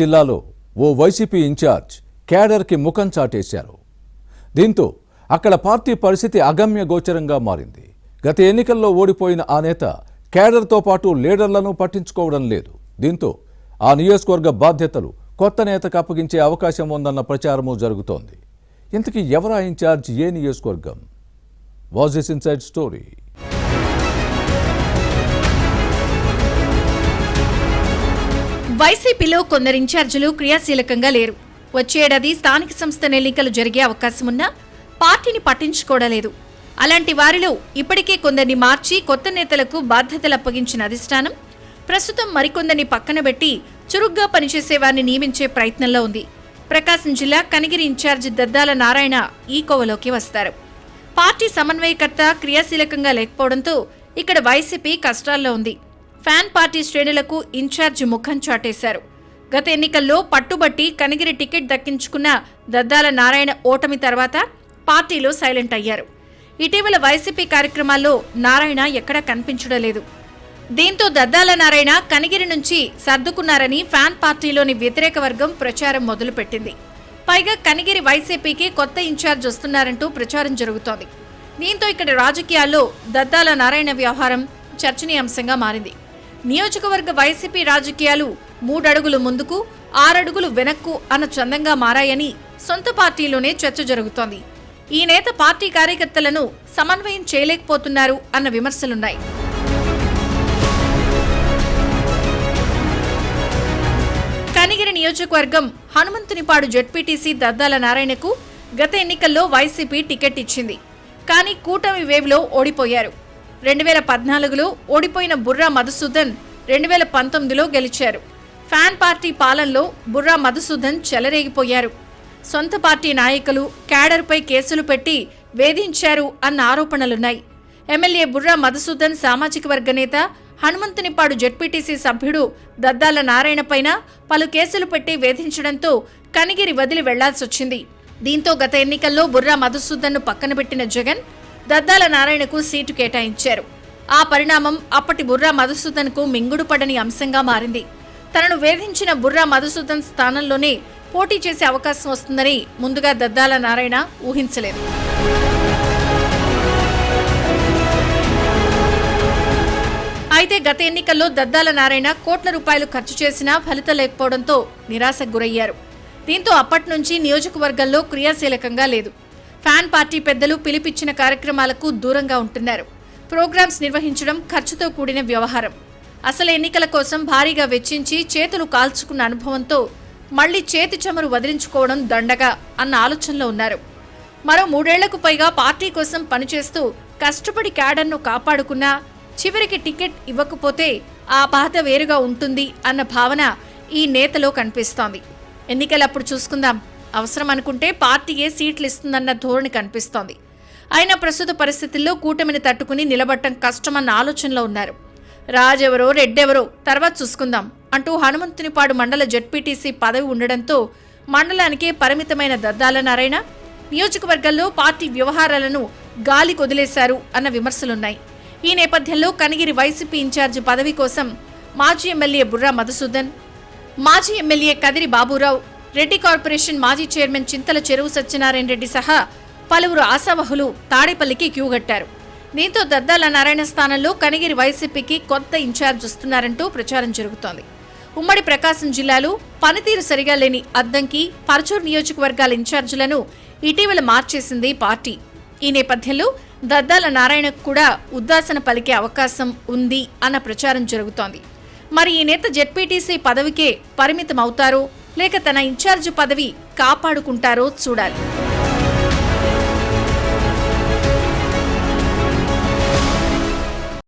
జిల్లాలో ఓ YCP incharge క్యాడర్కి ముఖం చాటేశారు. దీంతో అక్కడ పార్టీ పరిస్థితి అగమ్య గోచరంగా మారింది. గత ఎన్నికల్లో ఓడిపోయిన ఆ నేత క్యాడర్తో పాటు లీడర్లను పట్టించుకోవడం లేదు. దీంతో ఆ నియోజకవర్గ బాధ్యతలు కొత్త నేతకు అప్పగించే అవకాశం ఉందన్న ప్రచారము జరుగుతోంది. ఇంతకీ ఎవరా ఇన్ఛార్జ్, ఏ నియోజకవర్గం? Was this inside story? వైసీపీలో కొందరు ఇన్ఛార్జీలు క్రియాశీలకంగా లేరు. వచ్చే ఏడాది స్థానిక సంస్థల ఎన్నికలు జరిగే అవకాశం ఉన్నా పార్టీని పట్టించుకోవడం లేదు. అలాంటి వారిలో ఇప్పటికే కొందరిని మార్చి కొత్త నేతలకు బాధ్యతలు అప్పగించిన అధిష్టానం ప్రస్తుతం మరికొందరిని పక్కన పెట్టి చురుగ్గా పనిచేసే వారిని నియమించే ప్రయత్నంలో ఉంది. ప్రకాశం జిల్లా కనిగిరి ఇన్ఛార్జి దద్దాల నారాయణ ఈ కోవలోకి వస్తారు. పార్టీ సమన్వయకర్త క్రియాశీలకంగా లేకపోవడంతో ఇక్కడ వైసీపీ కష్టాల్లో ఉంది. ఫ్యాన్ పార్టీ శ్రేణులకు ఇన్ఛార్జి ముఖం చాటేశారు. గత ఎన్నికల్లో పట్టుబట్టి కనిగిరి టికెట్ దక్కించుకున్న దద్దాల నారాయణ ఓటమి తర్వాత పార్టీలో సైలెంట్ అయ్యారు. ఇటీవల వైసీపీ కార్యక్రమాల్లో నారాయణ ఎక్కడా కనిపించడం లేదు. దీంతో దద్దాల నారాయణ కనిగిరి నుంచి సర్దుకున్నారని ఫ్యాన్ పార్టీలోని వ్యతిరేక వర్గం ప్రచారం మొదలుపెట్టింది. పైగా కనిగిరి వైసీపీకి కొత్త ఇన్ఛార్జ్ వస్తున్నారంటూ ప్రచారం జరుగుతోంది. దీంతో ఇక్కడ రాజకీయాల్లో దద్దాల నారాయణ వ్యవహారం చర్చనీయాంశంగా మారింది. నియోజకవర్గ వైసీపీ రాజకీయాలు 3 అడుగులు ముందుకు 6 అడుగులు వెనక్కు అన్న చందంగా మారాయని సొంత పార్టీలోనే చర్చ జరుగుతోంది. ఈ నేత పార్టీ కార్యకర్తలను సమన్వయం చేయలేకపోతున్నారు అన్న విమర్శలున్నాయి. కనిగిరి నియోజకవర్గం హనుమంతునిపాడు జెడ్పీటీసీ దద్దాల నారాయణకు గత ఎన్నికల్లో వైసీపీ టికెట్ ఇచ్చింది. కానీ కూటమి వేవ్లో ఓడిపోయారు. 2014లో ఓడిపోయిన బుర్రా మధుసూదన్ 2019లో గెలిచారు. ఫ్యాన్ పార్టీ పాలనలో బుర్రా మధుసూదన్ చెలరేగిపోయారు. సొంత పార్టీ నాయకులు క్యాడర్పై కేసులు పెట్టి వేధించారు అన్న ఆరోపణలున్నాయి. ఎమ్మెల్యే బుర్రా మధుసూదన్ సామాజిక వర్గ నేత, హనుమంతునిపాడు జెడ్పీటీసీ సభ్యుడు దద్దాల నారాయణ పైన పలు కేసులు పెట్టి వేధించడంతో కనిగిరి వదిలి వెళ్లాల్సొచ్చింది. దీంతో గత ఎన్నికల్లో బుర్రా మధుసూదన్ను పక్కన పెట్టిన జగన్ దద్దాల నారాయణకు సీటు కేటాయించారు. ఆ పరిణామం అప్పటి బుర్రా మధుసూదన్కు మింగుడు పడని అంశంగా మారింది. తనను వేధించిన బుర్రా మధుసూదన్ స్థానంలోనే పోటీ చేసే అవకాశం వస్తుందని ముందుగా దద్దాల నారాయణ ఊహించలేదు. అయితే గత ఎన్నికల్లో దద్దాల నారాయణ కోట్ల రూపాయలు ఖర్చు చేసినా ఫలితం లేకపోవడంతో నిరాశకు గురయ్యారు. దీంతో అప్పటి నుంచి నియోజకవర్గంలో క్రియాశీలకంగా లేదు. ఫ్యాన్ పార్టీ పెద్దలు పిలిపించిన కార్యక్రమాలకు దూరంగా ఉంటున్నారు. ప్రోగ్రామ్స్ నిర్వహించడం ఖర్చుతో కూడిన వ్యవహారం. అసలు ఎన్నికల కోసం భారీగా వెచ్చించి చేతులు కాల్చుకున్న అనుభవంతో మళ్లీ చేతి చమురు వదిలించుకోవడం దండగా అన్న ఆలోచనలో ఉన్నారు. మరో 3 ఏళ్లకు పైగా పార్టీ కోసం పనిచేస్తూ కష్టపడి క్యాడర్ను కాపాడుకున్నా చివరికి టికెట్ ఇవ్వకపోతే ఆ బాధ వేరుగా ఉంటుంది అన్న భావన ఈ నేతలో కనిపిస్తోంది. ఎన్నికలప్పుడు చూసుకుందాం, అవసరం అనుకుంటే పార్టీయే సీట్లు ఇస్తుందన్న ధోరణి కనిపిస్తోంది. అయినా ప్రస్తుత పరిస్థితుల్లో కూటమిని తట్టుకుని నిలబడటం కష్టమన్న ఆలోచనలో ఉన్నారు. రాజెవరో రెడ్డెవరో తర్వాత చూసుకుందాం అంటూ హనుమంతునిపాడు మండల జెడ్పీటీసీ పదవి ఉండడంతో మండలానికే పరిమితమైన దద్దాల నారాయణ నియోజకవర్గంలో పార్టీ వ్యవహారాలను గాలి కొదిలేశారు అన్న విమర్శలున్నాయి. ఈ నేపథ్యంలో కనిగిరి వైసీపీ ఇన్ఛార్జి పదవి కోసం మాజీ ఎమ్మెల్యే బుర్రా మధుసూదన్, మాజీ ఎమ్మెల్యే కదిరి బాబురావు, రెడ్డి కార్పొరేషన్ మాజీ చైర్మన్ చింతల చెరువు సత్యనారాయణ రెడ్డి సహా పలువురు ఆశావహులు తాడేపల్లికి క్యూగట్టారు. దీంతో దద్దాల నారాయణ స్థానంలో కనిగిరి వైసీపీకి కొత్త ఇన్ఛార్జ్ వస్తున్నారంటూ ప్రచారం జరుగుతోంది. ఉమ్మడి ప్రకాశం జిల్లాలో పనితీరు సరిగా లేని అద్దంకి, పరచూరు నియోజకవర్గాల ఇన్ఛార్జీలను ఇటీవల మార్చేసింది పార్టీ. ఈ నేపథ్యంలో దద్దాల నారాయణకు కూడా ఉద్దాసన పలికే అవకాశం ఉంది అన్న ప్రచారం జరుగుతోంది. మరి ఈ నేత జెడ్పీటీసీ పదవికే పరిమితం అవుతారో లేక తన ఇన్ఛార్జ్ పదవి కాపాడుకుంటారో చూడాలి.